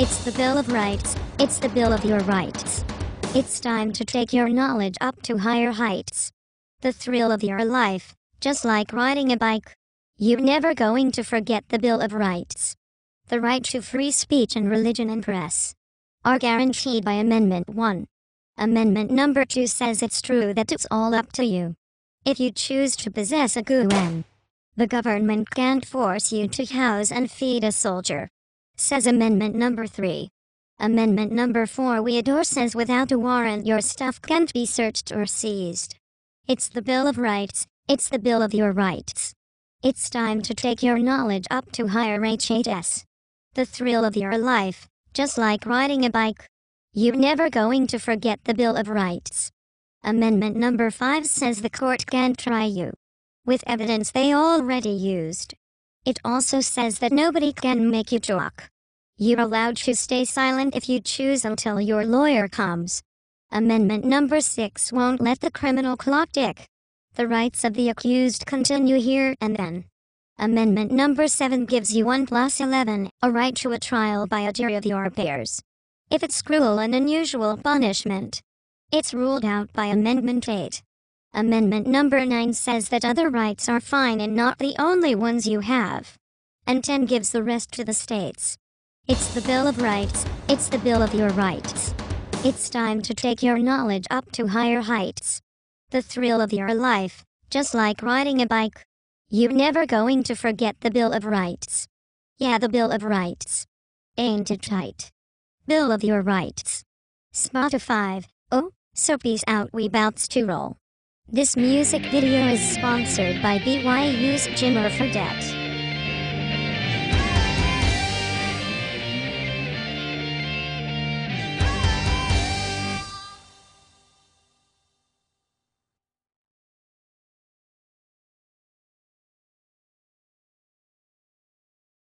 It's the Bill of Rights. It's the Bill of your rights. It's time to take your knowledge up to higher heights. The thrill of your life, just like riding a bike. You're never going to forget the Bill of Rights. The right to free speech and religion and press are guaranteed by Amendment 1. Amendment number 2 says it's true that it's all up to you. If you choose to possess a gun, the government can't force you to house and feed a soldier, says Amendment number 3. Amendment number 4 we adore says without a warrant your stuff can't be searched or seized. It's the Bill of Rights. It's the Bill of your rights. It's time to take your knowledge up to higher HHS. The thrill of your life, just like riding a bike. You're never going to forget the Bill of Rights. Amendment number 5 says the court can't try you with evidence they already used. It also says that nobody can make you talk. You're allowed to stay silent if you choose until your lawyer comes. Amendment number 6 won't let the criminal clock tick. The rights of the accused continue here and then. Amendment number 7 gives you 1 + 11, a right to a trial by a jury of your peers. If it's cruel and unusual punishment, it's ruled out by Amendment 8. Amendment number 9 says that other rights are fine and not the only ones you have. And 10 gives the rest to the states. It's the Bill of Rights. It's the Bill of your rights. It's time to take your knowledge up to higher heights. The thrill of your life, just like riding a bike. You're never going to forget the Bill of Rights. Yeah, the Bill of Rights. Ain't it tight? Bill of your rights. Spotify. Oh, so peace out, we bounce to roll. This music video is sponsored by BYU's Jimmer Fredette.